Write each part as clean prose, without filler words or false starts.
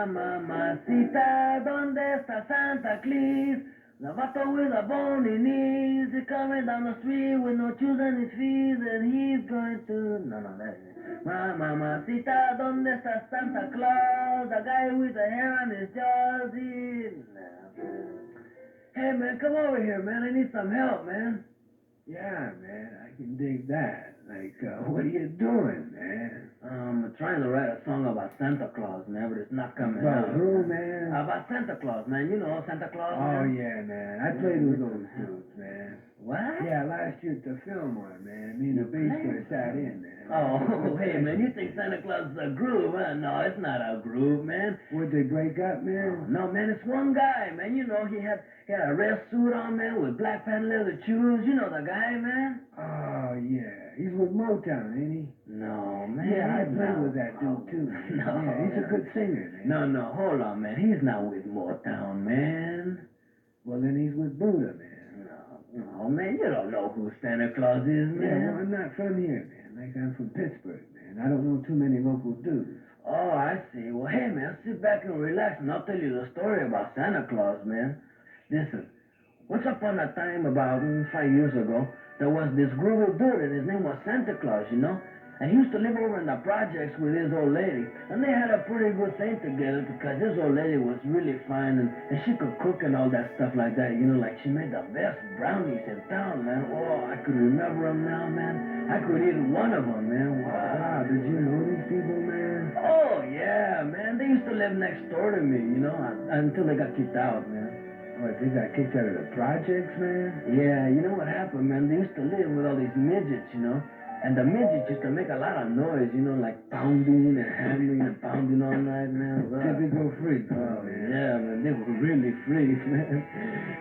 Mamacita, ¿dónde está Santa Claus? The vato with a bony knees, he coming down the street with no shoes on his feet, and he's going to... No, that is... Mamacita, ¿dónde está Santa Claus? The guy with the hair on his jaws, Hey, man, come over here, man. I need some help, man. Yeah, man, I can dig that. Like, what are you doing, man? I'm trying to write a song about Santa Claus, man, but it's not coming About out. who, man? About Santa Claus, man. You know Santa Claus, Oh, man. yeah, man. I played with those dudes, man. What? Yeah, last year at the Fillmore, man. Me and the bass player sat in, man. Oh, hey, man, you think Santa Claus is a groove, huh? No, it's not a groove, man. Would they break up, man? No, man, it's one guy, man. You know, he had a red suit on, man, with black patent leather shoes. You know the guy, man? Oh, yeah. He's with Motown, ain't he? No, man. Yeah, I played with that dude, too. Man. No. Yeah, he's a good singer, man. No, hold on, man. He's not with Motown, man. Well, then he's with Buddha, man. No, man, you don't know who Santa Claus is, man. Yeah, well, I'm not from here, man. Like, I'm from Pittsburgh, man. I don't know too many local dudes. Oh, I see. Well, hey, man, sit back and relax, and I'll tell you the story about Santa Claus, man. Listen, once upon a time, about 5 years ago, there was this groovy dude, and his name was Santa Claus, you know? And he used to live over in the projects with his old lady. And they had a pretty good thing together because his old lady was really fine, and she could cook and all that stuff like that. You know, like she made the best brownies in town, man. Oh, I could remember them now, man. I could eat one of them, man. Wow, did you know these people, man? Oh, yeah, man. They used to live next door to me, you know, until they got kicked out, man. What, they got kicked out of the projects, man? Yeah, you know what happened, man? They used to live with all these midgets, you know? And the midgets used to make a lot of noise, you know, like pounding and hammering and pounding all night, man. Typical freaks. Oh, yeah, man. They were really freaks, man.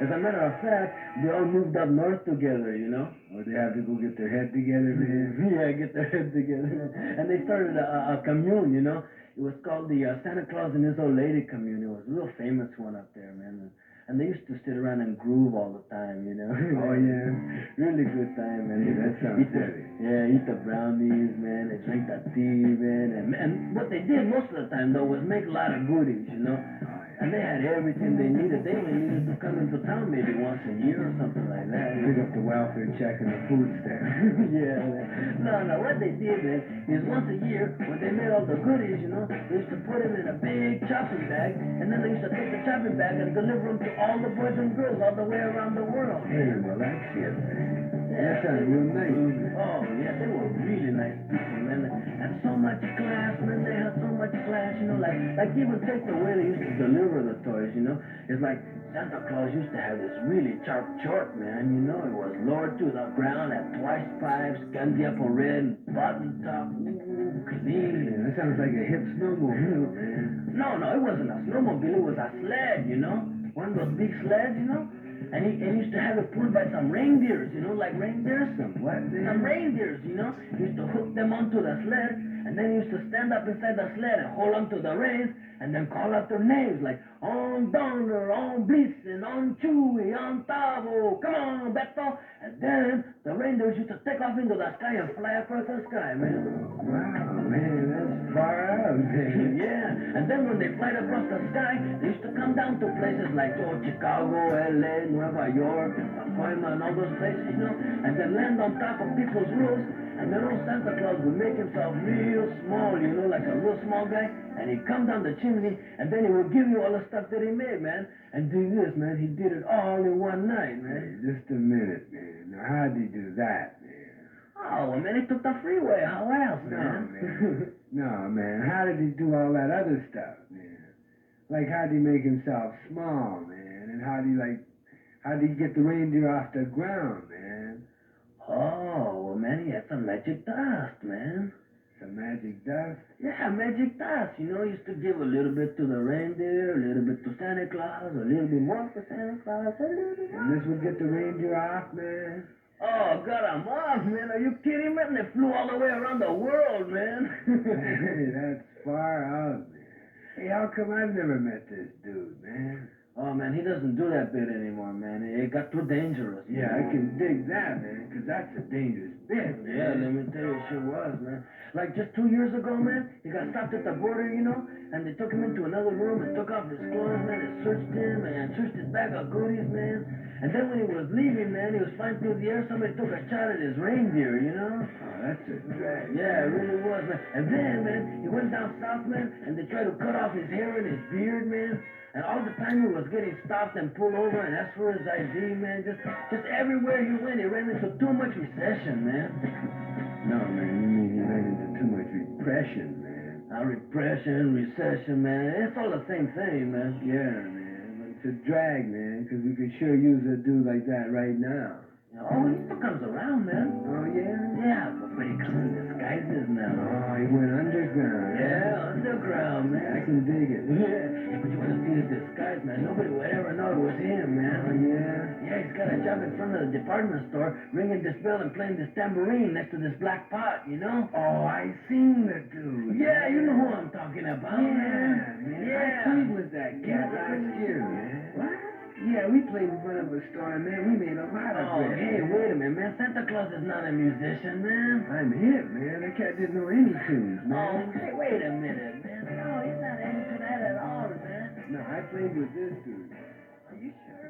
As a matter of fact, they all moved up north together, you know? Or they have to go get their head together, man. Yeah, get their head together. And they started a commune, you know? It was called the Santa Claus and His Old Lady commune. It was a real famous one up there, man. And they used to sit around and groove all the time, you know? Oh, yeah? Really good time, man. Yeah, that sounds heavy. Yeah, eat the brownies, man. They drink the tea, man. And what they did most of the time, though, was make a lot of goodies, you know? And they had everything they needed. They only needed to come into town maybe once a year or something like that. Pick up the welfare check and the food stamp. Yeah, man. No, what they did, man, is once a year, when they made all the goodies, you know, they used to put them in a big chopping bag, and then they used to take the chopping bag and deliver them to all the boys and girls all the way around the world. Hey, well, that's it, man. Yeah. That sounds real nice, man. Oh, yeah, they were really nice people, man. And so much class, man. They had so much class, you know, like even take the way they used to deliver the toys, you know. It's like Santa Claus used to have this really sharp chalk, man, you know. It was lowered to the ground at twice pipes, candy apple red, button top, clean. Yeah, that sounds like a hip snowmobile, man. No, it wasn't a snowmobile. It was a sled, you know. One of those big sleds, you know. And he used to have it pulled by some reindeers, you know, like reindeers. Some what? Some reindeers, you know. He used to hook them onto the sled, and then he used to stand up inside the sled and hold onto the reins, and then call out their names, like, on Donner, on Blitzen, on Chewy, on Tavo, come on, Beto. And then the reindeers used to take off into the sky and fly across the sky, man. Wow, man, that's far out, man. Yeah, and then when they fly across the sky, they used to come down to places like Chicago, L.A., Nueva York, Pacoima, and all those places, you know, and then land on top of people's roofs, and then old Santa Claus would make himself real small, you know, like a real small guy, and he'd come down the chimney, and then he would give you all the stuff that he made, man. And do this, man, he did it all in one night, man. Hey, just a minute, man. Now, how'd he do that, man? Oh, well, man, he took the freeway. How else, No, man? man. No, man. How did he do all that other stuff, man? Like, how'd he make himself small, man? And how'd he get the reindeer off the ground, man? Oh, well, man, he had some magic dust, man. Some magic dust? Yeah, magic dust. You know, he used to give a little bit to the reindeer, a little bit to Santa Claus, a little bit more for Santa Claus, a little bit more. And this would get the reindeer off, man? Oh, got him off, man. Are you kidding, man? They flew all the way around the world, man. Hey, that's far out, man. Hey, how come I've never met this dude, man? Oh man, he doesn't do that bit anymore, man. It got too dangerous. Yeah, I can dig that, man, 'cause that's a dangerous bit, man. Yeah, let me tell you, it sure was, man. Like just 2 years ago, man, he got stopped at the border, you know, and they took him into another room and took off his clothes, man, and searched him and searched his bag of goodies, man. And then when he was leaving, man, he was flying through the air. Somebody took a shot at his reindeer, you know. Oh, that's a drag. Yeah, it really was, man. And then, man, he went down south, man, and they tried to cut off his hair and his beard, man. And all the time he was getting stopped and pulled over and asked for his ID, man. Just everywhere he went, he ran into too much recession, man. No, man, you mean he ran into too much repression, man. Repression, recession, man. It's all the same thing, man. Yeah, man, but it's a drag, man, 'cause we could sure use a dude like that right now. Oh, he still comes around, man. Oh, yeah? Yeah, but he comes in disguises now. Oh, he went underground. Yeah, underground, man. I can dig it. Yeah, but you want to see his disguise, man. Nobody would ever know it was him, man. Oh, yeah? Yeah, he's got a job in front of the department store, ringing this bell and playing this tambourine next to this black pot, you know? Oh, I seen the dude. Yeah, you know who I'm talking about, Yeah, man. man. Yeah. I played with that cat last year, man. What? Yeah, we played in front of a store, and man, we made a lot of Oh, bread. hey, wait a minute, man. Santa Claus is not a musician, man. I'm hip, man. That cat didn't know any tunes, Oh, man. hey, wait a minute, man. No, he's not into that at all, man. No, I played with this dude. Are you sure?